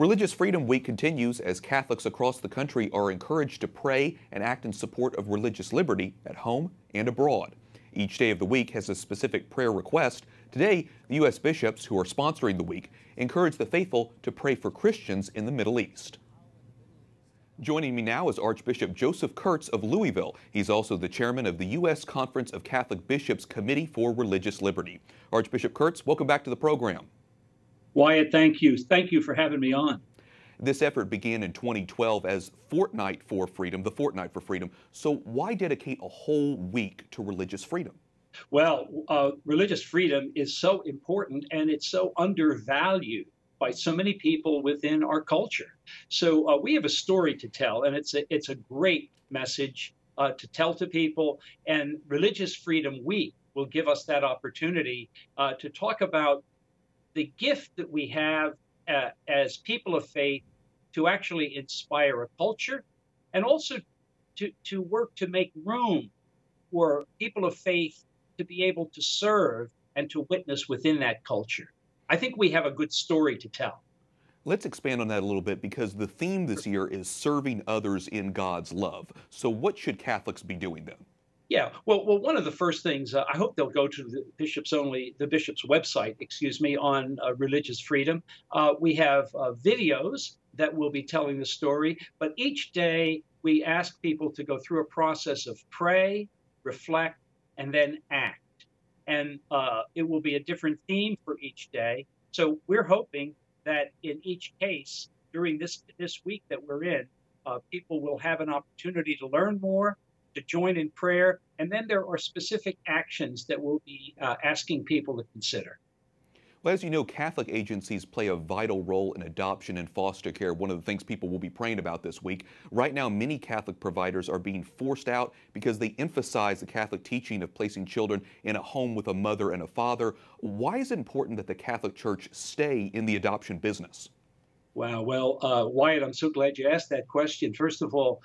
Religious Freedom Week continues as Catholics across the country are encouraged to pray and act in support of religious liberty at home and abroad. Each day of the week has a specific prayer request. Today, the U.S. bishops who are sponsoring the week encourage the faithful to pray for Christians in the Middle East. Joining me now is Archbishop Joseph Kurtz of Louisville. He's also the chairman of the U.S. Conference of Catholic Bishops Committee for Religious Liberty. Archbishop Kurtz, welcome back to the program. Wyatt, thank you. Thank you for having me on. This effort began in 2012 as Fortnight for Freedom, the Fortnight for Freedom. So why dedicate a whole week to religious freedom? Well, religious freedom is so important and it's so undervalued by so many people within our culture. So we have a story to tell, and it's a great message to tell to people. And Religious Freedom Week will give us that opportunity to talk about the gift that we have as people of faith to actually inspire a culture, and also to work to make room for people of faith to be able to serve and to witness within that culture. I think we have a good story to tell. Let's expand on that a little bit, because the theme this year is serving others in God's love. So what should Catholics be doing then? Yeah, well, one of the first things, I hope they'll go to the bishop's website, on religious freedom. We have videos that will be telling the story, but each day we ask people to go through a process of pray, reflect, and then act. And it will be a different theme for each day. So we're hoping that in each case, during this week that we're in, people will have an opportunity to learn more, to join in prayer, and then there are specific actions that we'll be asking people to consider. Well, as you know, Catholic agencies play a vital role in adoption and foster care, one of the things people will be praying about this week. Right now, many Catholic providers are being forced out because they emphasize the Catholic teaching of placing children in a home with a mother and a father. Why is it important that the Catholic Church stay in the adoption business? Wow. Well, Wyatt, I'm so glad you asked that question. First of all,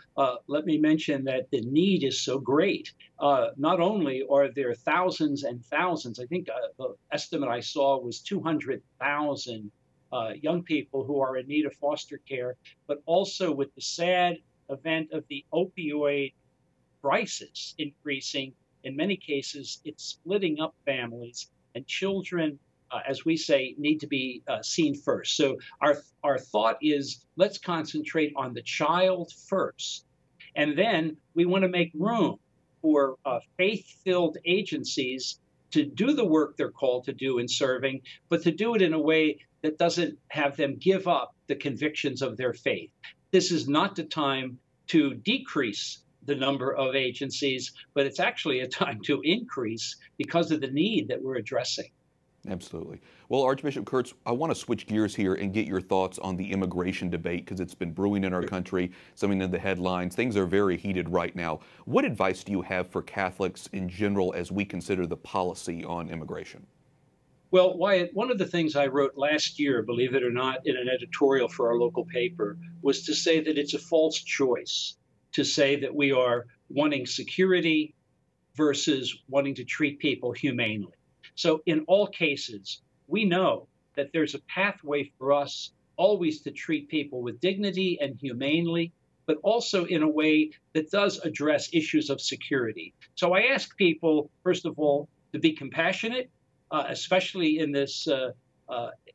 let me mention that the need is so great. Not only are there thousands and thousands, I think the estimate I saw was 200,000 young people who are in need of foster care, but also with the sad event of the opioid crisis increasing, in many cases, it's splitting up families, and children, as we say, need to be seen first. So our thought is, let's concentrate on the child first. And then we want to make room for faith-filled agencies to do the work they're called to do in serving, but to do it in a way that doesn't have them give up the convictions of their faith. This is not the time to decrease the number of agencies, but it's actually a time to increase because of the need that we're addressing. Absolutely. Well, Archbishop Kurtz, I want to switch gears here and get your thoughts on the immigration debate, because it's been brewing in our country, something in the headlines. Things are very heated right now. What advice do you have for Catholics in general as we consider the policy on immigration? Well, Wyatt, one of the things I wrote last year, believe it or not, in an editorial for our local paper, was to say that it's a false choice to say that we are wanting security versus wanting to treat people humanely. So in all cases, we know that there's a pathway for us always to treat people with dignity and humanely, but also in a way that does address issues of security. So I ask people, first of all, to be compassionate, especially in this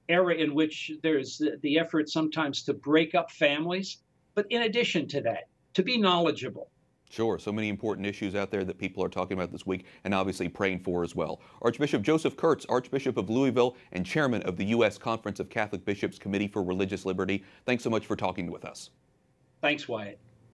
era in which there's the effort sometimes to break up families. But in addition to that, to be knowledgeable. Sure, so many important issues out there that people are talking about this week and obviously praying for as well. Archbishop Joseph Kurtz, Archbishop of Louisville and chairman of the U.S. Conference of Catholic Bishops Committee for Religious Liberty, thanks so much for talking with us. Thanks, Wyatt.